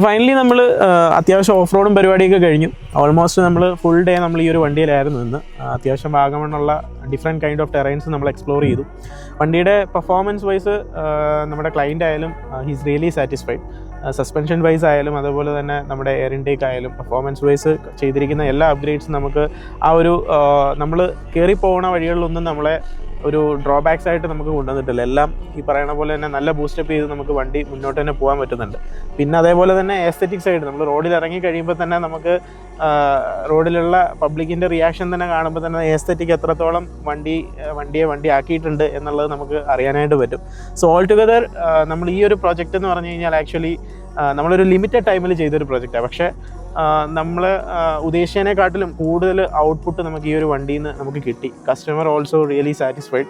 Finally നമ്മൾ അത്യാവശ്യം of റോഡും പരിപാടിയൊക്കെ കഴിഞ്ഞു. ഓൾമോസ്റ്റ് നമ്മൾ ഫുൾ ഡേ നമ്മൾ ഈ ഒരു വണ്ടിയിലായിരുന്നു ഇന്ന്. അത്യാവശ്യം വാഗമണ്ണുള്ള ഡിഫറെൻറ്റ് കൈൻഡ് ഓഫ് ടെറൈൻസ് നമ്മൾ എക്സ്പ്ലോർ ചെയ്തു. വണ്ടിയുടെ പെർഫോമൻസ് വൈസ് നമ്മുടെ ക്ലയൻ്റ് ആയാലും he's really satisfied. Suspension wise ആയാലും അതുപോലെ തന്നെ നമ്മുടെ എയർ ഇൻടേക്ക് ആയാലും പെർഫോമൻസ് വൈസ് ചെയ്തിരിക്കുന്ന എല്ലാ അപ്ഗ്രേഡ്സും നമുക്ക് ആ ഒരു നമ്മൾ കയറി പോകുന്ന വഴികളിലൊന്നും നമ്മളെ ഒരു ഡ്രോബാക്സ് ആയിട്ട് നമുക്ക് കൊണ്ടുവന്നിട്ടില്ല. എല്ലാം ഈ പറയുന്ന പോലെ തന്നെ നല്ല ബൂസ്റ്റപ്പ് ചെയ്ത് നമുക്ക് വണ്ടി മുന്നോട്ട് തന്നെ പോകാൻ പറ്റുന്നുണ്ട്. പിന്നെ അതേപോലെ തന്നെ എസ്തെറ്റിക് സൈഡ് നമ്മൾ റോഡിൽ ഇറങ്ങി കഴിയുമ്പോൾ തന്നെ നമുക്ക് റോഡിലുള്ള പബ്ലിക്കിൻ്റെ റിയാക്ഷൻ തന്നെ കാണുമ്പോൾ തന്നെ എസ്തെറ്റിക് എത്രത്തോളം വണ്ടി ആക്കിയിട്ടുണ്ട് എന്നുള്ളത് നമുക്ക് അറിയാനായിട്ട് പറ്റും. സോ ഓൾ ടുഗദർ നമ്മൾ ഈ ഒരു പ്രോജക്റ്റ് എന്ന് പറഞ്ഞു കഴിഞ്ഞാൽ ആക്ച്വലി നമ്മളൊരു ലിമിറ്റഡ് ടൈമിൽ ചെയ്തൊരു പ്രോജക്റ്റാണ്. പക്ഷേ നമ്മൾ ഉദ്ദേശിച്ചതിനെക്കാട്ടിലും കൂടുതൽ ഔട്ട്പുട്ട് നമുക്ക് ഈ ഒരു വണ്ടിയിൽ നിന്ന് നമുക്ക് കിട്ടി. Customer also really satisfied.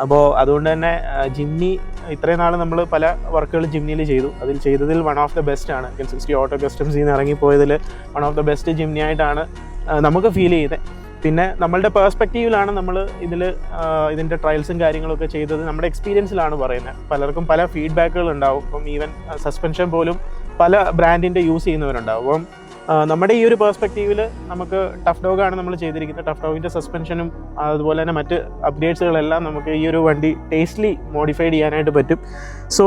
അപ്പോൾ അതുകൊണ്ട് തന്നെ ജിംനി ഇത്രയും നാൾ നമ്മൾ പല വർക്കുകൾ ജിംനിയിൽ ചെയ്തു. അതിൽ ചെയ്തതിൽ വൺ ഓഫ് ദ ബെസ്റ്റ് ആണ്. 60 ഓട്ടോ കസ്റ്റംസിൽ നിന്ന് ഇറങ്ങിപ്പോയതിൽ one of the best Jimny ആയിട്ടാണ് നമുക്ക് ഫീൽ ചെയ്തത്. പിന്നെ നമ്മളുടെ പേഴ്സ്പെക്റ്റീവിലാണ് നമ്മൾ ഇതിൻ്റെ ട്രയൽസും കാര്യങ്ങളൊക്കെ ചെയ്തത്. നമ്മുടെ എക്സ്പീരിയൻസിലാണ് പറയുന്നത്. പലർക്കും പല ഫീഡ്ബാക്കുകൾ ഉണ്ടാവും. ഇപ്പം ഈവൻ സസ്പെൻഷൻ പോലും പല ബ്രാൻഡിൻ്റെ യൂസ് ചെയ്യുന്നവരുണ്ടാവും. അപ്പം നമ്മുടെ ഈ ഒരു പേഴ്സ്പെക്റ്റീവിൽ നമുക്ക് ടഫ് ഡോഗാണ് നമ്മൾ ചെയ്തിരിക്കുന്നത്. ടഫ് ഡോഗിൻ്റെ സസ്പെൻഷനും അതുപോലെ തന്നെ മറ്റ് അപ്ഗ്രേഡ്സുകളെല്ലാം നമുക്ക് ഈ ഒരു വണ്ടി ടേസ്റ്റ്ലി മോഡിഫൈഡ് ചെയ്യാനായിട്ട് പറ്റും. സോ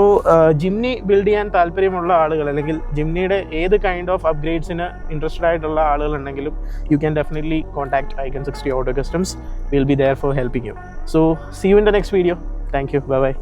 ജിംനി ബിൽഡ് ചെയ്യാൻ താല്പര്യമുള്ള ആളുകൾ അല്ലെങ്കിൽ ജിംനിയുടെ ഏത് കൈൻഡ് ഓഫ് അപ്ഗ്രേഡ്സിന് ഇൻട്രസ്റ്റഡ് ആയിട്ടുള്ള ആളുകളുണ്ടെങ്കിലും you can definitely contact Icon 60 Auto Customs. Will be there for helping you. So see you in the next video. Thank you. Bye by.